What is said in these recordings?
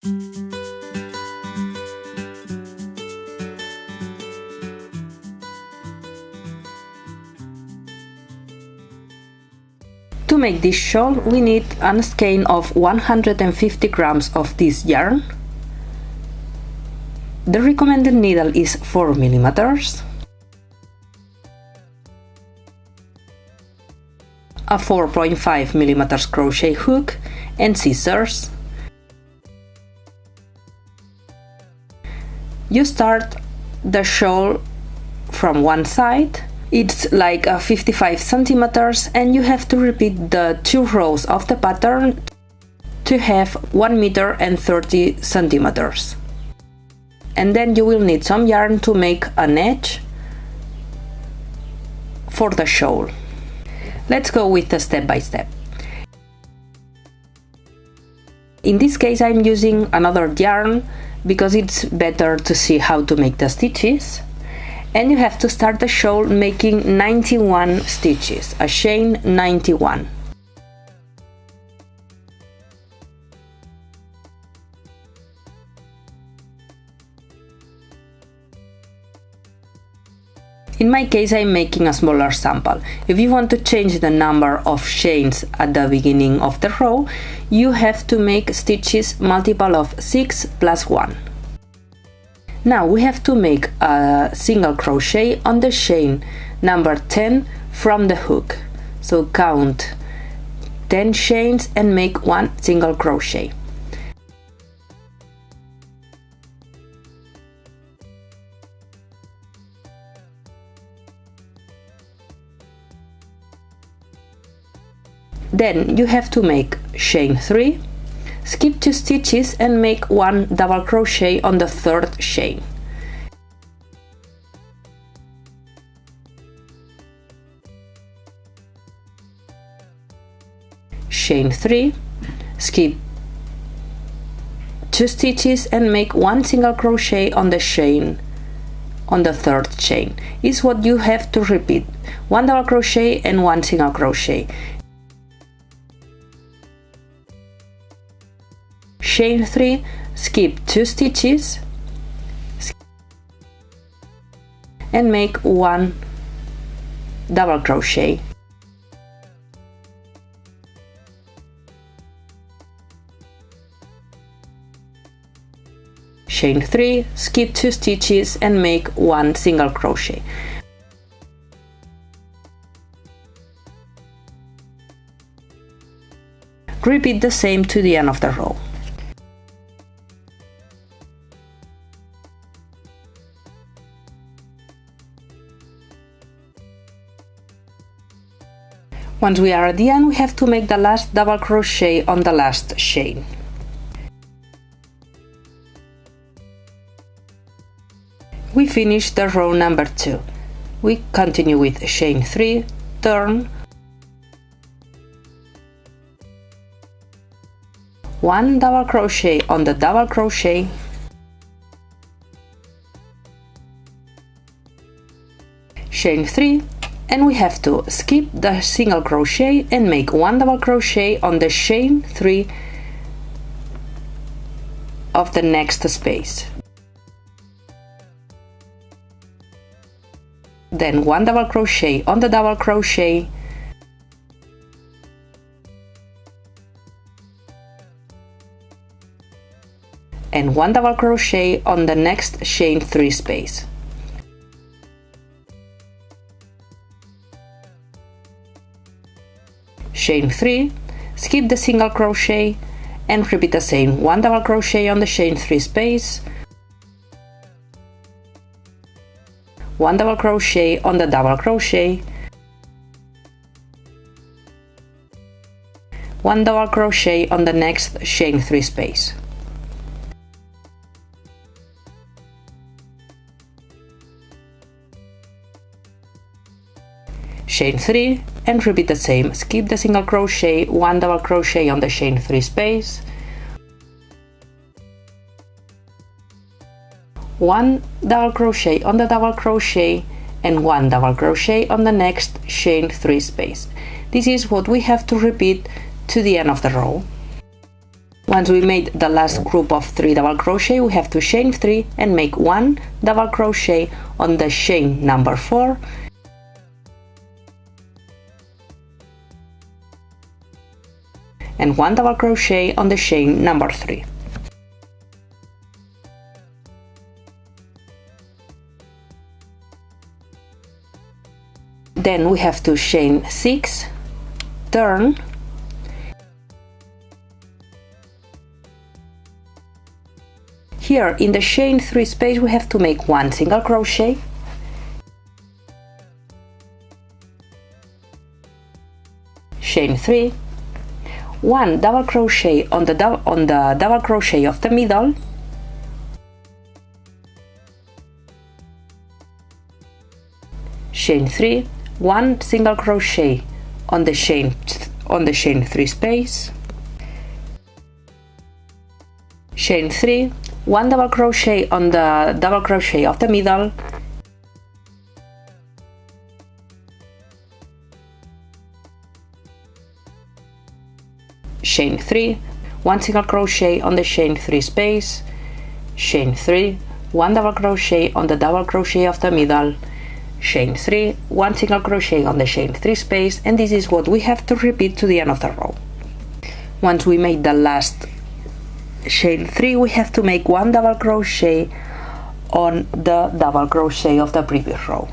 To make this shawl, we need a skein of 150 grams of this yarn. The recommended needle is 4 millimeters. A 4.5 millimeters crochet hook and scissors. You start the shawl from one side. It's like 55 centimeters, and you have to repeat the 2 rows of the pattern to have 1 meter and 30 centimeters. And then you will need some yarn to make an edge for the shawl. Let's go with the step by step. In this case I'm using another yarn because it's better to see how to make the stitches. And you have to start the shawl making 91 stitches, a chain 91. In my case I'm making a smaller sample. If you want to change the number of chains at the beginning of the row, you have to make stitches multiple of 6 plus 1. Now we have to make a single crochet on the chain number 10 from the hook. So count 10 chains and make 1 single crochet. Then you have to make chain 3, skip 2 stitches and make 1 double crochet on the 3rd chain. Chain 3, skip 2 stitches and make 1 single crochet on the chain on the 3rd chain. Is what you have to repeat: 1 double crochet and 1 single crochet. Chain 3, skip 2 stitches and make 1 double crochet. Chain 3, skip 2 stitches and make 1 single crochet. Repeat the same to the end of the row. Once we are at the end, we have to make the last double crochet on the last chain. We finish the row number 2. We continue with chain 3, turn, 1 double crochet on the double crochet, chain 3, and we have to skip the single crochet and make 1 double crochet on the chain 3 of the next space. Then 1 double crochet on the double crochet, and 1 double crochet on the next chain 3 space. Chain 3, skip the single crochet and repeat the same: 1 double crochet on the chain 3 space, 1 double crochet on the double crochet, 1 double crochet on the next chain 3 space. Chain 3 and repeat the same: skip the single crochet, 1 double crochet on the chain 3 space, 1 double crochet on the double crochet, and 1 double crochet on the next chain 3 space. This is what we have to repeat to the end of the row. Once we made the last group of 3 double crochet, we have to chain 3 and make 1 double crochet on the chain number 4, and 1 double crochet on the chain number 3. Then we have to chain 6, turn, here in the chain 3 space we have to make 1 single crochet, chain 3, 1 double crochet on the double crochet of the middle, chain 3, 1 single crochet on the chain 3 space, chain 3, 1 double crochet on the double crochet of the middle, chain 3, 1 single crochet on the chain 3 space, chain 3, 1 double crochet on the double crochet of the middle, chain 3, 1 single crochet on the chain 3 space, and this is what we have to repeat to the end of the row. Once we made the last chain 3, we have to make 1 double crochet on the double crochet of the previous row.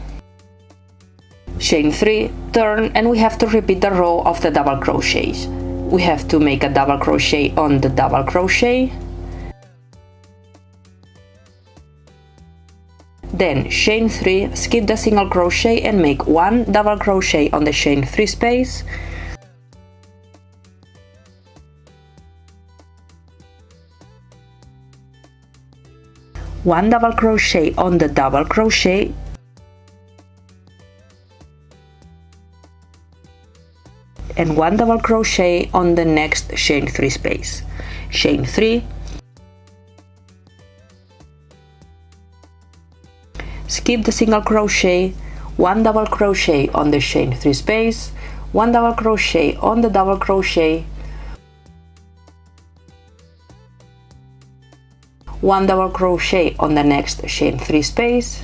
Chain 3, turn, and we have to repeat the row of the double crochets. We have to make a double crochet on the double crochet, then chain 3, skip the single crochet and make 1 double crochet on the chain 3 space, one double crochet on the double crochet, and 1 double crochet on the next chain 3 space, chain 3, skip the single crochet, 1 double crochet on the chain 3 space, 1 double crochet on the double crochet, 1 double crochet on the next chain 3 space,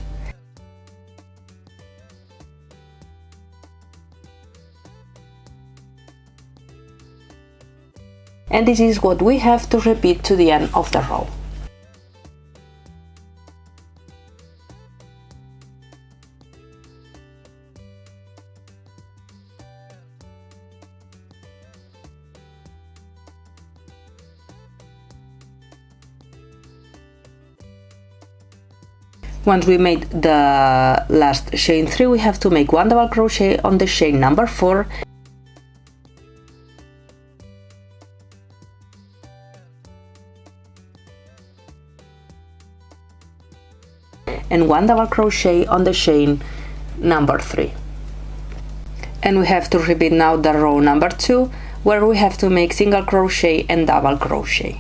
and this is what we have to repeat to the end of the row. Once we made the last chain 3, we have to make 1 double crochet on the chain number 4, and 1 double crochet on the chain number 3. And we have to repeat now the row number 2, where we have to make single crochet and double crochet.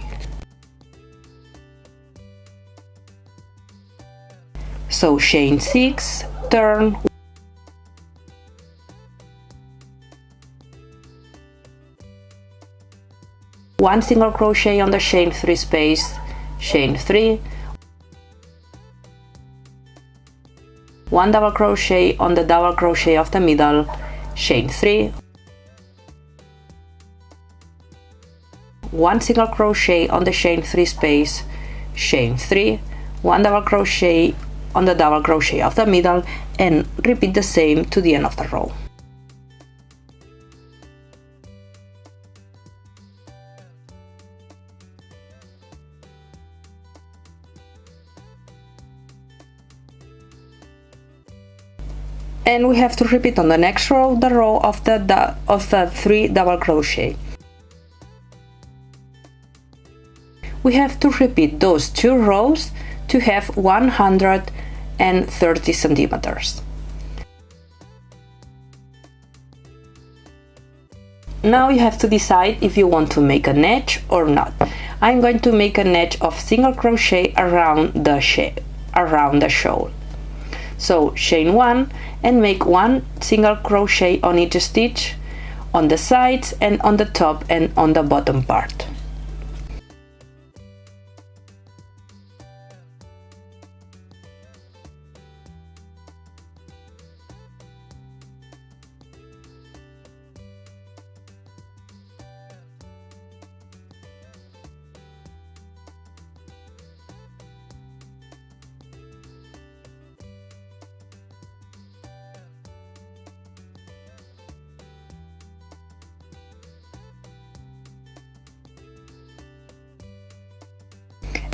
So chain 6, turn, one single crochet on the chain 3 space, chain 3, 1 double crochet on the double crochet of the middle, chain 3, 1 single crochet on the chain 3 space, chain 3, 1 double crochet on the double crochet of the middle, and repeat the same to the end of the row. And we have to repeat on the next row the row of the 3 double crochet. We have to repeat those 2 rows to have 130 centimeters. Now you have to decide if you want to make an edge or not. I'm going to make an edge of single crochet around the shawl. So chain 1 and make 1 single crochet on each stitch, on the sides and on the top and on the bottom part.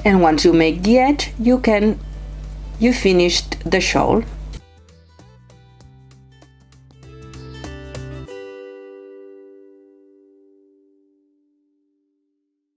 And once you make the edge, you finished the shawl.